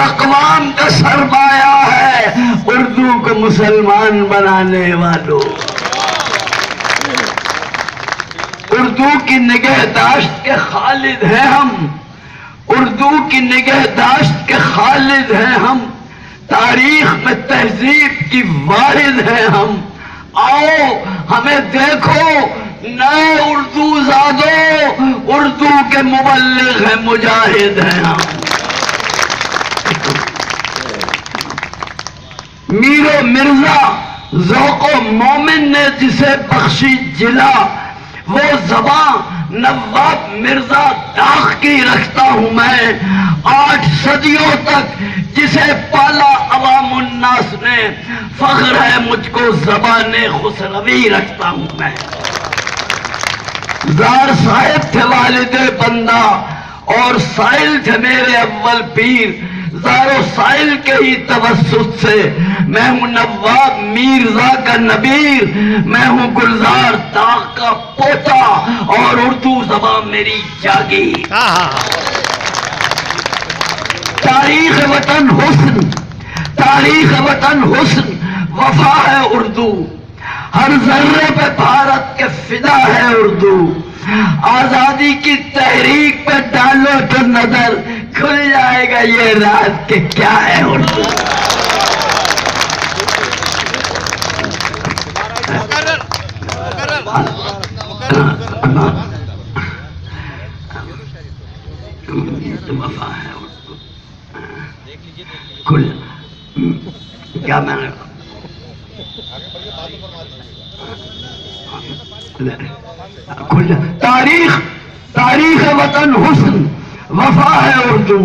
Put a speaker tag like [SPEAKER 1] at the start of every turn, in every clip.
[SPEAKER 1] الاقوام کا سرمایہ ہے اردو کو مسلمان بنانے والوں. اردو کی نگہداشت کے خالد ہیں ہم، اردو کی نگہداشت کے خالد ہیں ہم، تاریخ میں تہذیب کی وارث ہیں ہم. آؤ ہمیں دیکھو نئے اردو زادو، اردو کے مبلغ ہیں، مجاہد ہیں ہم. میر و مرزا ذوق و مومن نے جسے بخشی جلا، وہ زباں نواب مرزا داغ کی رکھتا ہوں میں. 8 صدیوں تک جسے پالا عوام الناس نے، فخر ہے مجھ کو زبان خسروی رکھتا ہوں میں. زار صاحب تھے والد بندہ اور سائل تھے میرے اول پیر. زار و سائل کے ہی توسط سے میں ہوں نواب میرزا کا نبیر، میں ہوں گلزار داغ کا پوتا اور اردو زبان میری جاگی. تاریخ وطن حسن، تاریخ وطن حسن، وفا ہے اردو، ہر ذرے پہ بھارت کے فدا ہے اردو. آزادی کی تحریک پہ ڈالو تو نظر، کھل جائے گا یہ رات کہ کیا ہے اردو. وفا ہے اردو. کھل کیا میں نے تاریخ وطن حسن، وفا ہے اردو،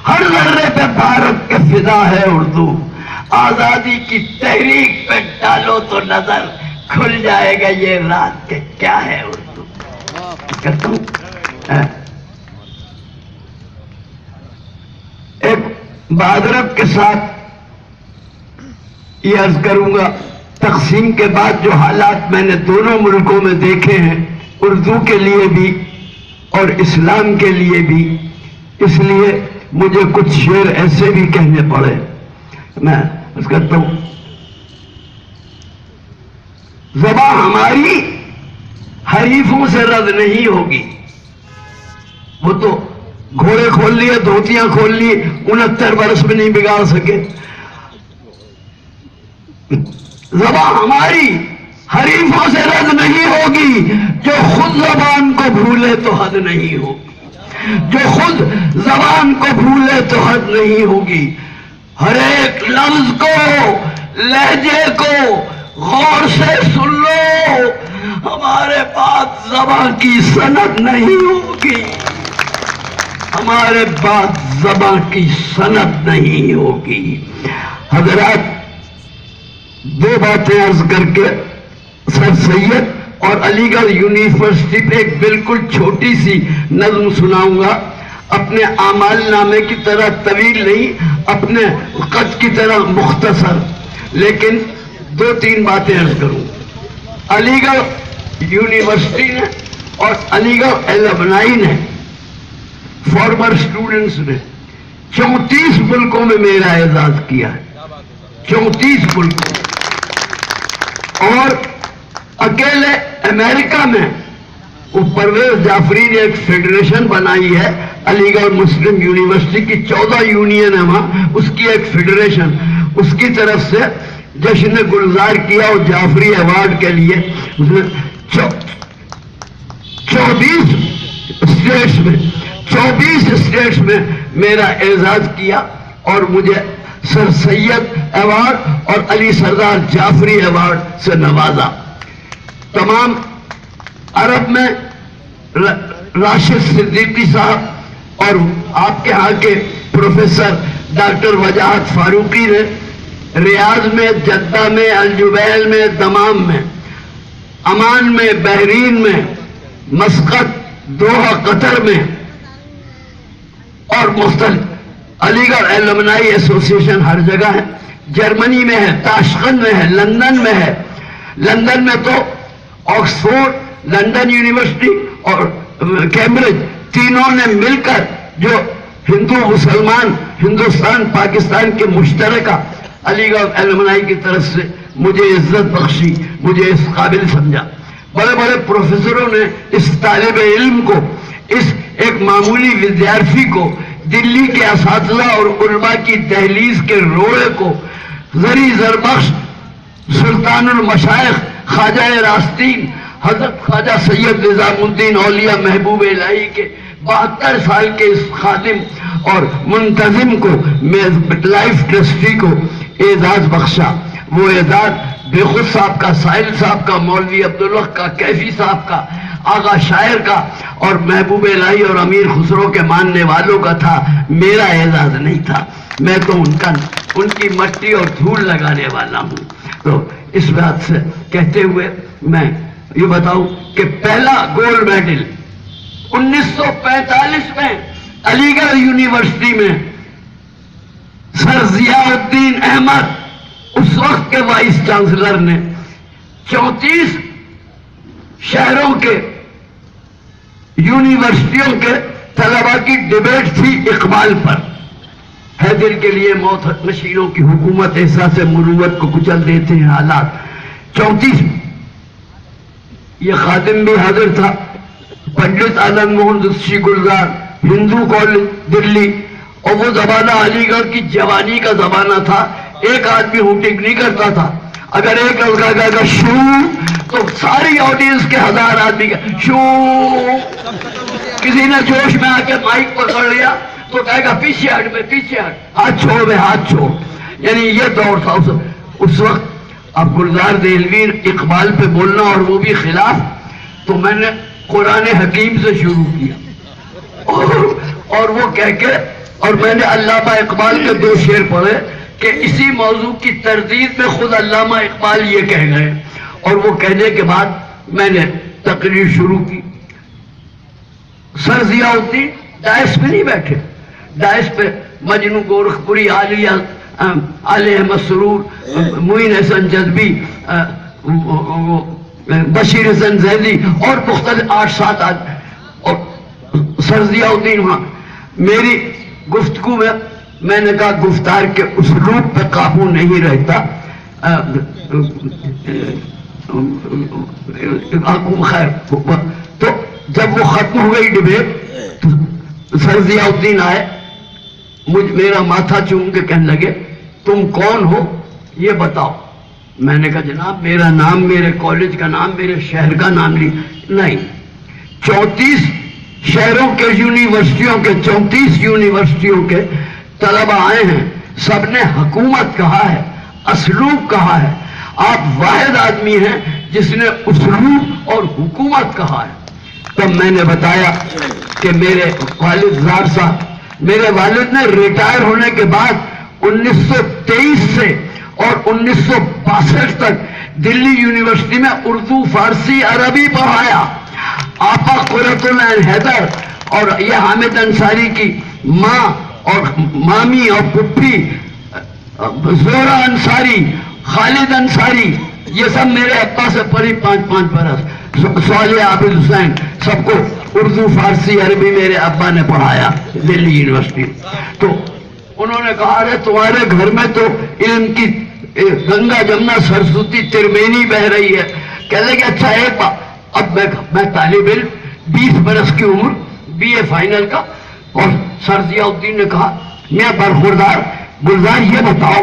[SPEAKER 1] ہر ذرے پہ بھارت کے فدا ہے اردو. آزادی کی تحریک پہ ڈالو تو نظر، کھل جائے گا یہ رات کہ کیا ہے اردو. کرتا ہوں ایک معذرت کے ساتھ یہ عرض کروں گا، تقسیم کے بعد جو حالات میں نے دونوں ملکوں میں دیکھے ہیں، اردو کے لیے بھی اور اسلام کے لیے بھی، اس لیے مجھے کچھ شعر ایسے بھی کہنے پڑے. میں عرض کرتا ہوں، زبان ہماری حریفوں سے رد نہیں ہوگی. وہ تو گھوڑے کھول لیے، دھوتیاں کھول لی، 69 برس میں نہیں بگاڑ سکے. زبان ہماری حریفوں سے رد نہیں ہوگی، جو خود زبان کو بھولے تو حد نہیں ہوگی، جو خود زبان کو بھولے تو حد نہیں ہوگی. ہر ایک لفظ کو، لہجے کو غور سے سن لو، ہمارے پاس زبان کی سند نہیں ہوگی، ہمارے پاس زبان کی سند نہیں ہوگی. حضرات، دو باتیں عرض کر کے سر سید اور علی گڑھ یونیورسٹی پہ ایک بالکل چھوٹی سی نظم سناؤں گا. اپنے اعمال نامے کی طرح طویل نہیں، اپنے قد کی طرح مختصر، لیکن 2-3 باتیں عرض کروں. علی گڑھ یونیورسٹی نے اور علی گڑھ المنائی نے، فارمر اسٹوڈنٹس نے 34 ملکوں میں میرا اعزاز کیا ہے. 34 ملکوں. اور اکیلے امریکہ میں وہ پرویز جعفری نے ایک فیڈریشن بنائی ہے، علی گڑھ مسلم یونیورسٹی کی 14 یونین ہے وہاں، اس کی ایک فیڈریشن، اس کی طرف سے جشن گلزار کیا اور جعفری ایوارڈ کے لیے اس نے 24 اسٹیٹس میں میرا اعزاز کیا اور مجھے سر سید ایوارڈ اور علی سردار جعفری ایوارڈ سے نوازا. تمام عرب میں راشد صدیقی صاحب اور آپ کے ہاں کے پروفیسر ڈاکٹر وجاہت فاروقی نے ریاض میں، جدہ میں، الجبیل میں، دمام میں، عمان میں، بحرین میں، مسقط، دوحہ قطر میں اور مختلف، علی گڑھ المنائی ایسوسی ایشن ہر جگہ ہے، جرمنی میں ہے، تاشقند میں ہے، لندن میں ہے. لندن میں تو آکسفورڈ، لندن یونیورسٹی اور کیمبرج تینوں نے مل کر جو ہندو مسلمان ہندوستان پاکستان کے مشترکہ علی گڑھ ایلومنائی کی طرف سے مجھے عزت بخشی، مجھے اس قابل سمجھا۔ بڑے بڑے پروفیسروں نے اس طالب علم کو، اس ایک معمولی ودیارتھی کو، دلی کے اساتذہ اور علماء کی دہلیز کے روڑے کو زری زربخش سلطان المشائخ خواجہ راستین حضرت خواجہ سید نظام الدین اولیاء محبوب الہی کے 72 سال کے اس خادم اور منتظم کو، میں لائف ٹرسٹی کو اعزاز بخشا۔ وہ اعزاز بے خود صاحب کا، ساحل صاحب کا، مولوی عبدالوق کا، کیفی صاحب کا، آغا شاعر کا اور محبوب الہی اور امیر خسرو کے ماننے والوں کا تھا، میرا اعزاز نہیں تھا۔ میں تو ان کی مٹی اور دھول لگانے والا ہوں۔ تو اس بات سے کہتے ہوئے میں یہ بتاؤں کہ پہلا گولڈ میڈل 1945 میں علی گڑھ یونیورسٹی میں سر ضیاء الدین احمد اس وقت کے وائس چانسلر نے 34 شہروں کے یونیورسٹیوں کے طلباء کی ڈیبیٹ تھی اقبال پر۔ حیدر کے لیے موت نشینوں کی حکومت احساس مروت کو کچل دیتے ہیں حالات۔ 34 یہ خادم بھی حاضر تھا، پنڈت آنند موہن دوشی گلزار، ہندو کالج دلی، اور وہ زمانہ علی گڑھ کی جوانی کا زمانہ تھا۔ ایک آدمی ہوٹنگ نہیں کرتا تھا، اگر ایک لڑکا کہے گا شو تو ساری آڈینس کے 1000 آدمی کا شو۔ کسی نے جوش میں آ کے مائک پکڑ لیا تو کہے گا پیچھے ہٹ میں، پیچھے ہٹ، ہاتھ چھوڑ میں، ہاتھ چھوڑ۔ یعنی یہ دور تھا اس وقت۔ اب گلزار دہلوی اقبال پہ بولنا اور وہ بھی خلاف، تو میں نے قرآن حکیم سے شروع کیا اور وہ کہہ کے، اور میں نے علامہ اقبال کے 2 شعر پڑھے کہ اسی موضوع کی تردید میں خود علامہ اقبال یہ کہہ گئے، اور وہ کہنے کے بعد میں نے تقریر شروع کی۔ سر ضیاء الدین ڈائس پہ نہیں بیٹھے، ڈائس پہ مجنو گورکھپوری، عالی احمد سرور، معین حسن جذبی، بشیر حسن زیدی اور مختلف 8-7 آدمی، اور سر ضیاء الدین وہاں۔ میری گفتگو میں نے کہا گفتار کے اسلوب پہ قابو نہیں رہتا، خیر۔ تو جب وہ ختم ہو گئی ڈبیٹ تو سر ضیاء الدین آئے، میرا ماتھا چوم کے کہنے لگے تم کون ہو یہ بتاؤ۔ میں نے کہا جناب میرا نام، میرے کالج کا نام، میرے شہر کا نام نہیں۔ 34 شہروں کے یونیورسٹیوں کے 34 یونیورسٹیوں کے طلبہ آئے ہیں، سب نے حکومت کہا ہے، اسلوب کہا ہے۔ آپ واحد آدمی ہیں جس نے اسلوب اور حکومت کہا ہے۔ تب میں نے بتایا کہ میرے والد زار صاحب، میرے والد نے ریٹائر ہونے کے بعد 1923 سے اور 1962 تک دلی یونیورسٹی میں اردو، فارسی، عربی پڑھایا۔ آپا قرۃ العین حیدر اور یہ حامد انصاری کی ماں اور مامی اور پھپھی زہرا انصاری، خالد انصاری، یہ سب میرے ابا سے پڑھی 5 برس۔ صالح عابد حسین، سب کو اردو، فارسی، عربی میرے ابا نے پڑھایا دلی یونیورسٹی۔ تو انہوں نے کہا ارے تمہارے گھر میں تو علم کی گنگا جمنا سرسوتی ترمینی بہ رہی ہے۔ کہنے کہ اچھا ایک بات، اب میں طالب علم 20 برس کی عمر، بی اے فائنل کا، اور سر ضیاء الدین نے کہا میں برخوردار گلزار یہ بتاؤ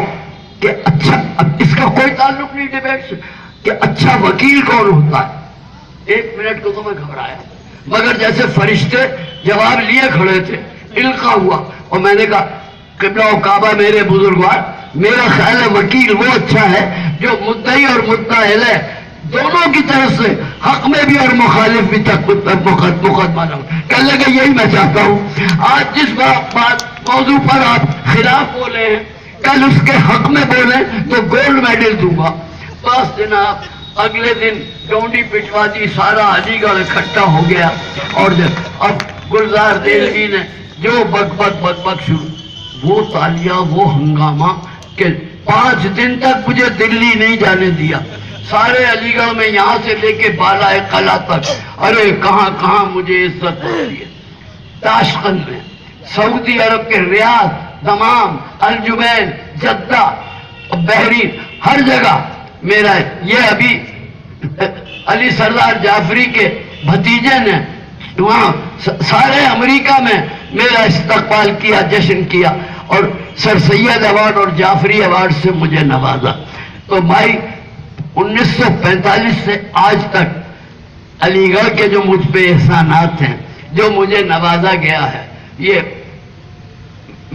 [SPEAKER 1] کہ اچھا، اب اس کا کوئی تعلق نہیں ڈیبیٹ سے، کہ اچھا وکیل کون ہوتا ہے؟ 1 منٹ کو تو میں گھبرایا، مگر جیسے فرشتے جواب لیے کھڑے تھے، القا ہوا، اور میں نے کہا قبلہ و کعبہ میرے بزرگوار، میرا خیال ہے وکیل وہ اچھا ہے جو مدعی اور مدعا علیہ دونوں کی طرف سے حق میں بھی اور مخالف بھی تک مقدمہ نہ ہو۔ کہنے لگے یہی میں چاہتا ہوں، آج جس بات موضوع پر آپ خلاف بولے ہیں کل اس کے حق میں بولیں تو گولڈ میڈل دوں گا۔ بس جناب اگلے دن ڈونڈی پٹوادی سارا علی گڑھ اکٹھا ہو گیا، اور اب گلزار دہلوی نے جو بک شروع، وہ تالیاں، وہ ہنگامہ کہ 5 دن تک مجھے دلی نہیں جانے دیا۔ سارے علی گڑھ میں یہاں سے لے کے بالائے قلعہ تک، ارے کہاں کہاں مجھے عزت ملی ہے۔ تاشقند میں، سعودی عرب کے ریاض، دمام، الجبیل، جدہ، بحرین، ہر جگہ میرا یہ ابھی علی سردار جعفری کے بھتیجے نے وہاں سارے امریکہ میں میرا استقبال کیا، جشن کیا، اور سر سید ایوارڈ اور جعفری ایوارڈ سے مجھے نوازا۔ تو بھائی 1945 سے آج تک علی گڑھ کے جو مجھ پہ احسانات ہیں، جو مجھے نوازا گیا ہے، یہ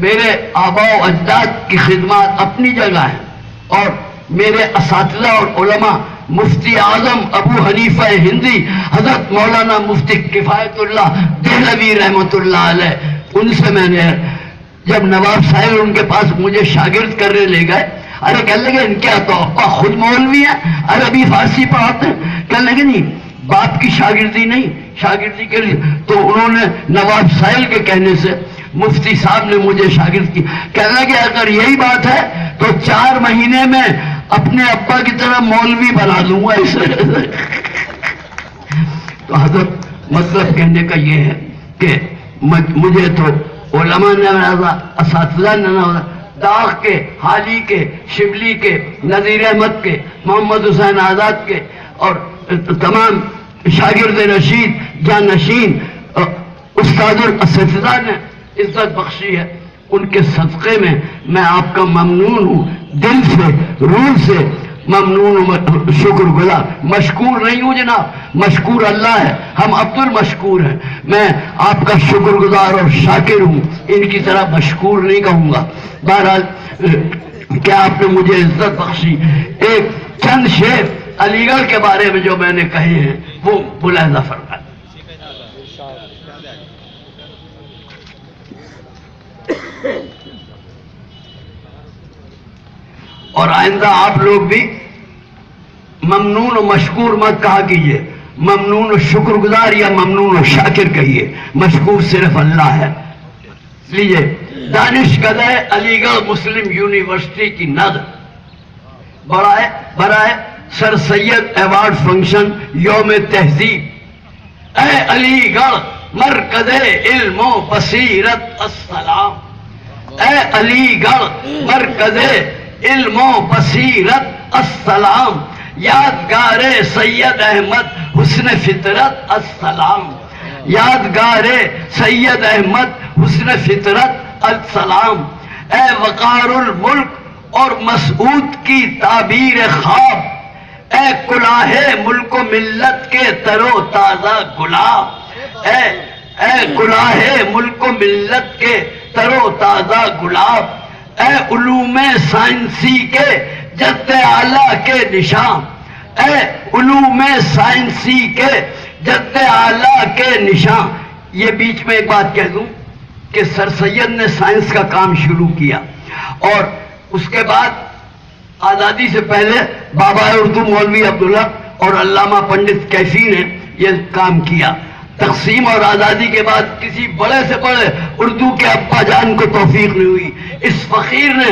[SPEAKER 1] میرے آباء و اجداد کی خدمات اپنی جگہ ہیں، اور میرے اساتذہ اور علماء مفتی اعظم ابو حنیفہ ہندی، حضرت مولانا مفتی کفایت اللہ دہلوی رحمۃ اللہ علیہ، ان سے میں نے جب نواب صاحب ان کے پاس مجھے شاگرد کرنے لے گئے، ارے کہنے لگے ان کیا تو ابا خود مولوی ہیں، عربی فارسی پڑھاتے ہیں؟ کہنے لگے نہیں، باپ کی شاگردی نہیں، شاگردی کے لیے تو انہوں نے نواب سائل کے کہنے سے مفتی صاحب نے مجھے شاگرد کی۔ کہنے لگے اگر یہی بات ہے تو 4 مہینے میں اپنے ابا کی طرح مولوی بنا دوں گا اسے۔ تو حضرت مطلب کہنے کا یہ ہے کہ مجھے تو علماء نے نوازا، اساتذہ نے نوازا، داغ کے، حالی کے، شبلی کے، نذیر احمد کے، محمد حسین آزاد کے، اور تمام شاگرد رشید جانشین استاد الاساتذہ نے عزت بخشی ہے، ان کے صدقے میں میں آپ کا ممنون ہوں، دل سے، روح سے ممنون ہوں، شکر گزار۔ مشکور نہیں ہوں جناب، مشکور اللہ ہے، ہم عبد المشکور ہیں، میں آپ کا شکر گزار اور شاکر ہوں، ان کی طرح مشکور نہیں کہوں گا۔ بہرحال کیا آپ نے مجھے عزت بخشی، ایک چند شعر علی گڑھ کے بارے میں جو میں نے کہے ہیں وہ ملاحظہ فرمائیں۔ اور آئندہ آپ لوگ بھی ممنون و مشکور مت کہا کیجئے، ممنون و شکر گزار یا ممنون و شاکر کہیے، مشکور صرف اللہ ہے۔ لیجئے دانشکدہ علی گڑھ مسلم یونیورسٹی کی نظم برائے سر سید ایوارڈ فنکشن یوم تہذیب۔ اے علی گڑھ مرکز علم و بصیرت السلام، اے علی گڑھ مرکز علم و بصیرت السلام، یادگار سید احمد حسن فطرت السلام، یادگار سید احمد حسن فطرت السلام، اے وقار الملک اور مسعود کی تعبیر خواب، اے کلاہ ملک و ملت کے تر و تازہ گلاب، اے کلاہ ملک و ملت کے تر و تازہ گلاب، اے علوم سائنسی کے جد اعلیٰ کے نشان، اے علوم سائنسی کے جد اعلیٰ کے نشان۔ یہ بیچ میں ایک بات کہہ دوں کہ سر سید نے سائنس کا کام شروع کیا، اور اس کے بعد آزادی سے پہلے بابا اردو مولوی عبداللہ اور علامہ پنڈت کیفی نے یہ کام کیا۔ تقسیم اور آزادی کے بعد کسی بڑے سے بڑے اردو کے ابا جان کو توفیق نہیں ہوئی، اس فقیر نے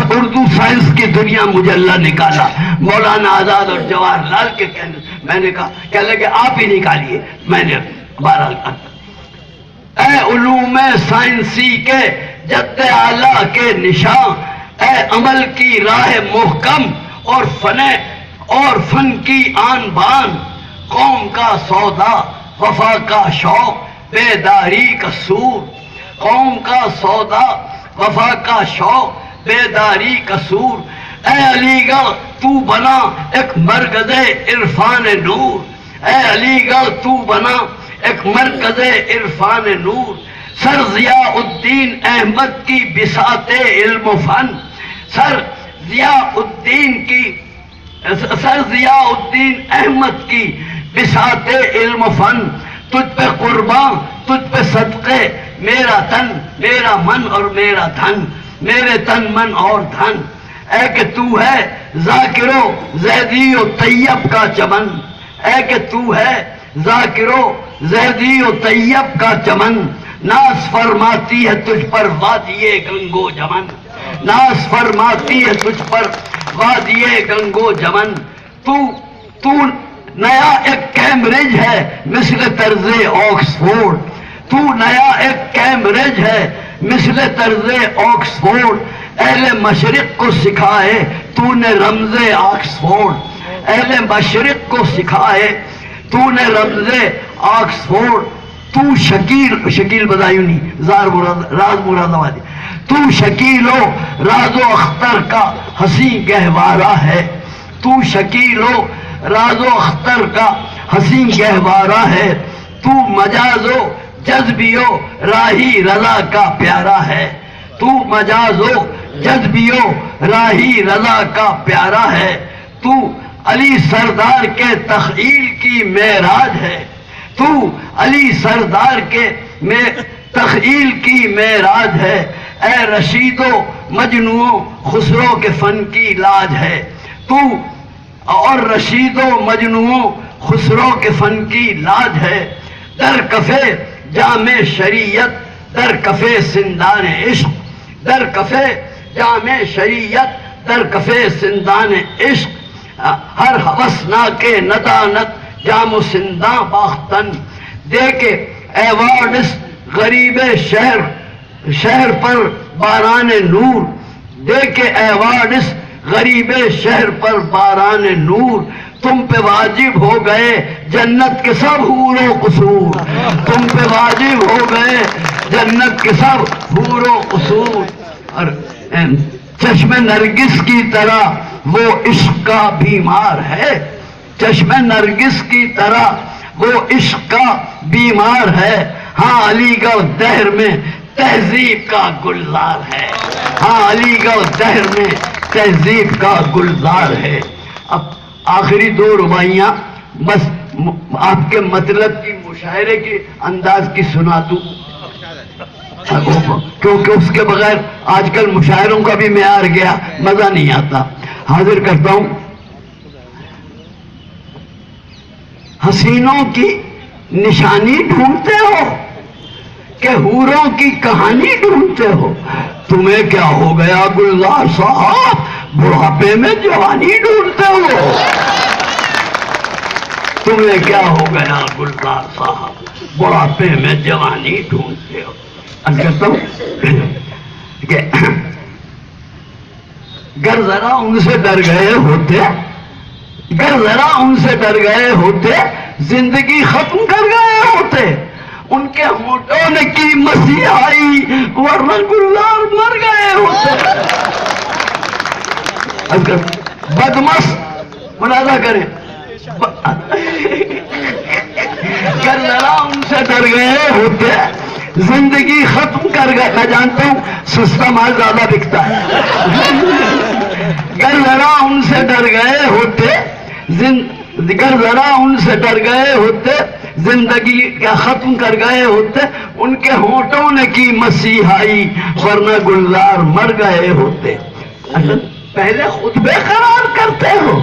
[SPEAKER 1] اردو سائنس کی دنیا مجلہ نکالا، مولانا آزاد اور جواہر لال کے کہنے، میں نے کہا کہ لگے آپ ہی نکالیے، میں نے بہرحال کہا اے علوم سائنسی کے جد اعلیٰ کے نشان، اے عمل کی راہ محکم اور فن کی آن بان، قوم کا سودا وفا کا شوق بیداری کا سور، قوم کا سودا وفا کا شوق بیداری کا سور، اے علی گڑھ تو بنا ایک مرکز عرفان نور، اے علی گڑھ تو بنا ایک مرکز عرفان نور، سر ضیاء الدین احمد کی بساط علم و فن، سر ضیاء الدین احمد کی بساط علم و فن، تجھ پہ قربان تجھ پہ صدقے میرا تن میرا من اور میرا دھن، میرے تن من اور دھن، اے کہ تو ہے ذاکر و زیدی و طیب کا چمن، اے کہ تو ہے ذاکر و زیدی و طیب کا چمن، ناز فرماتی ہے تجھ پر وادی گنگو جمن، ناز فرماتی ہے تجھ پر وادی گنگو جمن، تو نیا ایک کیمبرج ہے مثل طرز آکسفورڈ، تو نیا ایک کیمبرج ہے مثل طرز آکسفورڈ اہل مشرق کو سکھائے تو نے رمز آکسفورڈ، اہل مشرق کو سکھائے تو نے رمز آکسفورڈ، تو شکیل بدایونی راز مراد آبادی، تو شکیل و راز و اختر کا حسین گہوارہ ہے، تو شکیل و راز و اختر کا حسین گہوارہ ہے، تو مجاز و جذبی و راہی رضا کا پیارا ہے، تو مجاز و جذبی و راہی رضا کا پیارا ہے، تو علی سردار کے تخیل کی معراج ہے، تو علی سردار کے تخیل کی معراج ہے، اے رشید و مجنو خسرو کے فن کی لاج ہے، تو اور رشید و مجنو خسرو کے فن کی لاج ہے، در کفے جامع شریعت در کفے سندان عشق، در کفے جامع شریعت در کفے سندان عشق، ہر ہوسناک ندانت جام و سنداں باختن، دے کے ایوارڈس غریب شہر پر باران نور، دے کے ایوارڈس غریب شہر پر باران نور، تم پہ واجب ہو گئے جنت کے سب حور و قصور، تم پہ واجب ہو گئے جنت کے سب حور و قصور، اور چشم نرگس کی طرح وہ عشق کا بیمار ہے، چشم نرگس کی طرح وہ عشق کا بیمار ہے، ہاں علی گڑھ دہر میں تہذیب کا گلزار ہے، ہاں علی گڑھ دہر میں تہذیب کا گلزار ہے۔ اب آخری دو رباعیاں بس آپ کے مطلب کی مشاعرے کے انداز کی سنا دوں، کیونکہ اس کے بغیر آج کل مشاعروں کا بھی معیار گیا، مزہ نہیں آتا۔ حاضر کرتا ہوں، حسینوں کی نشانی ڈھونڈتے ہو کہ حوروں کی کہانی ڈھونڈتے ہو؟ تمہیں کیا ہو گیا گلزار صاحب، بڑھاپے میں جوانی ڈھونڈتے ہو؟ تمہیں کیا ہو گیا گلزار صاحب، بڑھاپے میں جوانی ڈھونڈتے ہو؟ کہتا ہوں کہ گر ذرا ان سے ڈر گئے ہوتے، گر ذرا ان سے ڈر گئے ہوتے، زندگی ختم کر گئے ہوتے، ان کے ہونٹوں نے کی مسیحائی ورنہ گلزار مر گئے ہوتے۔ بدمست منازع کریں، گر ذرا ان سے ڈر گئے ہوتے، زندگی ختم کر گئے۔ میں جانتا ہوں سستا مال زیادہ بکتا ہے، گر ذرا ان سے ڈر گئے ہوتے، گر ذرا ان سے ڈر گئے ہوتے، زندگی کیا ختم کر گئے ہوتے، ان کے ہونٹوں نے کی مسیحائی ورنہ گلزار مر گئے ہوتے۔ پہلے خود بے قرار کرتے ہو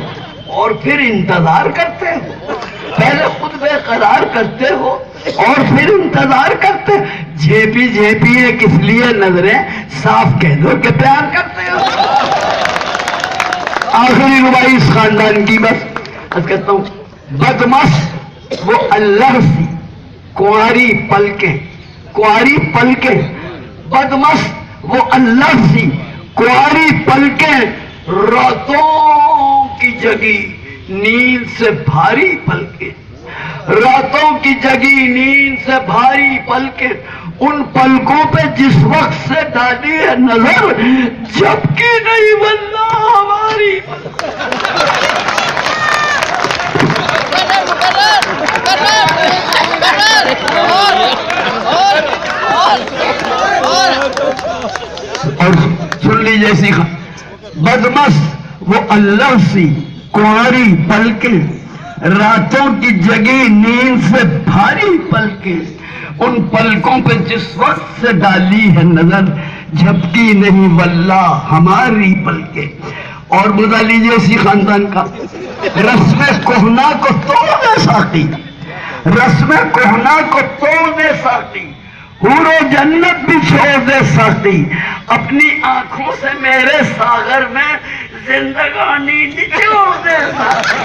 [SPEAKER 1] اور پھر انتظار کرتے ہو، پہلے خود بے قرار کرتے ہو اور پھر انتظار کرتے، جھیپی جھیپی ہے کس لیے نظریں، صاف کہہ دو کہ پیار کرتے ہو۔ آخری ربائی اس خاندان کی بس کہتا ہوں، بدمست وہ اللہ سی کنواری پلکیں، کنواری پلکیں، بدمست وہ اللہ سی کنواری پلکیں، راتوں کی جگی نیند سے بھاری پلکیں، راتوں کی جگی نیند سے بھاری پلکیں، ان پلکوں پہ جس وقت سے ڈالی ہے نظر، جبکہ نہیں واللہ ہماری اور سن لیجیے سیکھا، بدمست وہ اللہ سی کنواری پلکیں، راتوں کی جگی نیند سے بھاری پلکیں، ان پلکوں پہ جس وقت سے ڈالی ہے نظر، جھپکی نہیں واللہ ہماری پلکیں۔ اور بتا لیجیے اسی خاندان کا، رسم کہنا کو توڑ دے ساقی، رسم کہنا کو توڑ دے ساقی، حور و جنت بھی چھوڑ دے ساقی، اپنی آنکھوں سے میرے ساغر میں زندگانی نچوڑ دے ساقی۔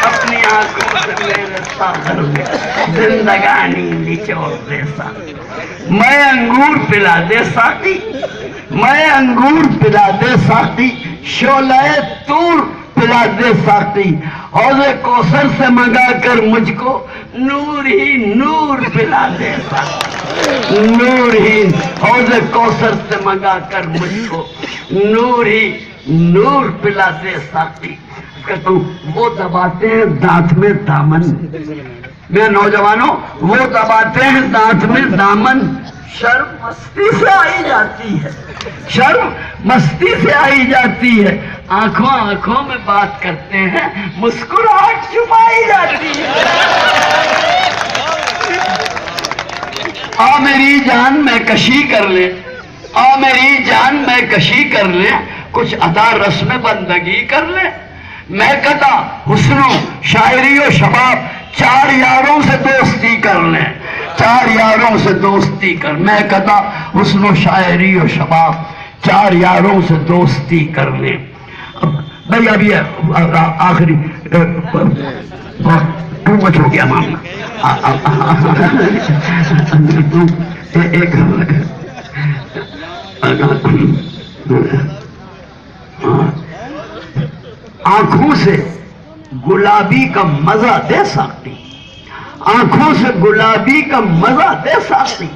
[SPEAKER 1] اپنی آنکھوں سے میرے ساغر میں زندگانی نچوڑ دے ساقی، میں انگور پلا دے ساقی، میں انگور پلا دے ساقی، شعلہ طور پلا دے ساقی، حوض کوثر سے منگا کر مجھ کو نور ہی نور پلا دے ساقی، نور ہی حوض کوثر سے منگا کر مجھ کو نور ہی نور پلا دے ساقی۔ کہتا ہوں وہ دباتے ہیں دانت میں دامن، میں نوجوانوں وہ دباتے ہیں دانت میں دامن، شرم مستی سے آئی جاتی ہے، شرم مستی سے آئی جاتی ہے، آنکھوں آنکھوں میں بات کرتے ہیں، مسکراہٹ چھپائی جاتی ہے۔ آ میری جان میں کشی کر لے، آ میری جان میں کشی کر لے، کچھ ادا رسم بندگی کر لے، میں کہتا حسن و شاعری و شباب، چار یاروں سے دوستی کر لیں، چار یاروں سے دوستی کر، میں کہتا حسن و شاعری و شباب، چار یاروں سے دوستی کر لیں۔ بھئی ابھی آخری ٹو مچ ہو گیا معاملہ، ایک آنکھوں سے گلابی کا مزہ دے ساقی، آنکھوں سے گلابی کا مزہ دے ساقی،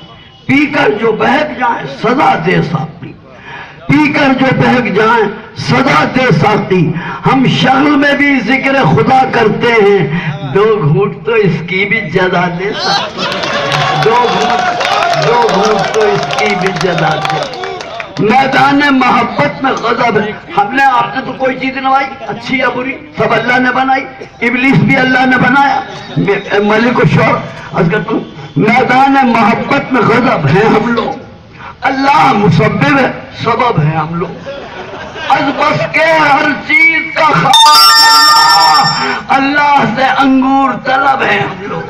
[SPEAKER 1] پی کر جو بہک جائیں سزا دے ساقی، پی کر جو بہک جائیں سزا دے ساقی، ہم شغل میں بھی ذکر خدا کرتے ہیں، دو گھونٹ تو اس کی بھی جزا دے ساقی، دو گھونٹ تو اس کی بھی جزا دے۔ میدان محبت میں غضب ہے، ہم نے آپ نے تو کوئی چیز نوائی اچھی یا بری سب اللہ نے بنائی، ابلیس بھی اللہ نے بنایا، ملک و شور حضرت، میدان محبت میں غضب ہے ہم لوگ، اللہ مسبب ہے سبب ہے ہم لوگ، از بس کے ہر چیز کا خبر اللہ سے انگور طلب ہے ہم لوگ،